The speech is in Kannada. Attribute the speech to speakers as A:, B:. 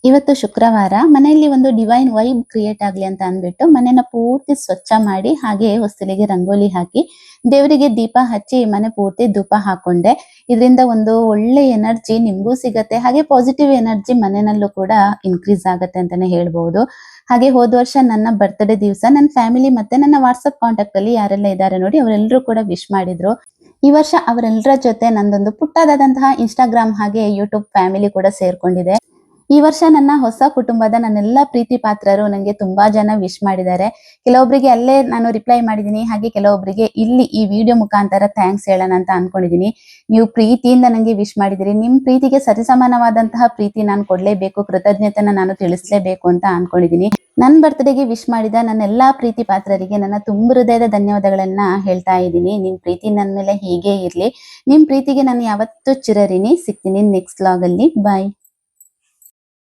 A: ಇವತ್ತು ಶುಕ್ರವಾರ ಮನೆಯಲ್ಲಿ ಒಂದು ಡಿವೈನ್ ವೈಬ್ ಕ್ರಿಯೇಟ್ ಆಗ್ಲಿ ಅಂತ ಅಂದ್ಬಿಟ್ಟು ಮನೆನ ಪೂರ್ತಿ ಸ್ವಚ್ಛ ಮಾಡಿ ಹಾಗೆ ಹೊಸ್ತಿಲಿಗೆ ರಂಗೋಲಿ ಹಾಕಿ ದೇವರಿಗೆ ದೀಪ ಹಚ್ಚಿ ಮನೆ ಪೂರ್ತಿ ಧೂಪ ಹಾಕೊಂಡೆ. ಇದರಿಂದ ಒಂದು ಒಳ್ಳೆ ಎನರ್ಜಿ ನಿಮ್ಗೂ ಸಿಗತ್ತೆ, ಹಾಗೆ ಪಾಸಿಟಿವ್ ಎನರ್ಜಿ ಮನೆಯಲ್ಲೂ ಕೂಡ ಇನ್ಕ್ರೀಸ್ ಆಗತ್ತೆ ಅಂತಾನೆ ಹೇಳ್ಬಹುದು. ಹಾಗೆ ಹೋದ ವರ್ಷ ನನ್ನ ಬರ್ತ್ಡೇ ದಿವಸ ನನ್ನ ಫ್ಯಾಮಿಲಿ ಮತ್ತೆ ನನ್ನ ವಾಟ್ಸಪ್ ಕಾಂಟ್ಯಾಕ್ಟ್ ಅಲ್ಲಿ ಯಾರೆಲ್ಲ ಇದ್ದಾರೆ ನೋಡಿ ಅವರೆಲ್ಲರೂ ಕೂಡ ವಿಶ್ ಮಾಡಿದ್ರು. ಈ ವರ್ಷ ಅವರೆಲ್ಲರ ಜೊತೆ ನಂದೊಂದು ಪುಟ್ಟದಾದಂತಹ ಇನ್ಸ್ಟಾಗ್ರಾಮ್ ಹಾಗೆ ಯೂಟ್ಯೂಬ್ ಫ್ಯಾಮಿಲಿ ಕೂಡ ಸೇರ್ಕೊಂಡಿದೆ. ಈ ವರ್ಷ ನನ್ನ ಹೊಸ ಕುಟುಂಬದ ನನ್ನೆಲ್ಲ ಪ್ರೀತಿ ಪಾತ್ರರು ನನಗೆ ತುಂಬಾ ಜನ ವಿಶ್ ಮಾಡಿದ್ದಾರೆ. ಕೆಲವೊಬ್ಬರಿಗೆ ಅಲ್ಲೇ ನಾನು ರಿಪ್ಲೈ ಮಾಡಿದ್ದೀನಿ, ಹಾಗೆ ಕೆಲವೊಬ್ಬರಿಗೆ ಇಲ್ಲಿ ಈ ವಿಡಿಯೋ ಮುಖಾಂತರ ಥ್ಯಾಂಕ್ಸ್ ಹೇಳೋಣ ಅಂತ ಅನ್ಕೊಂಡಿದ್ದೀನಿ. ನೀವು ಪ್ರೀತಿಯಿಂದ ನನಗೆ ವಿಶ್ ಮಾಡಿದಿರಿ. ನಿಮ್ಮ ಪ್ರೀತಿಗೆ ಸರಿಸಮಾನವಾದಂತಹ ಪ್ರೀತಿ ನಾನು ಕೊಡ್ಲೇಬೇಕು, ಕೃತಜ್ಞತೆನ ನಾನು ತಿಳಿಸ್ಲೇಬೇಕು ಅಂತ ಅನ್ಕೊಂಡಿದ್ದೀನಿ. ನನ್ನ ಬರ್ತ್ಡೇಗೆ ವಿಶ್ ಮಾಡಿದ ನನ್ನೆಲ್ಲಾ ಪ್ರೀತಿ ಪಾತ್ರರಿಗೆ ನನ್ನ ತುಂಬ ಹೃದಯದ ಧನ್ಯವಾದಗಳನ್ನ ಹೇಳ್ತಾ ಇದ್ದೀನಿ. ನಿಮ್ ಪ್ರೀತಿ ನನ್ನ ಮೇಲೆ ಹೀಗೆ ಇರ್ಲಿ. ನಿಮ್ ಪ್ರೀತಿಗೆ ನಾನು ಯಾವತ್ತೂ ಚಿರಋಣಿ. ಸಿಗ್ತೀನಿ ನೆಕ್ಸ್ಟ್ ವ್ಲಾಗ್ ಅಲ್ಲಿ. ಬಾಯ್.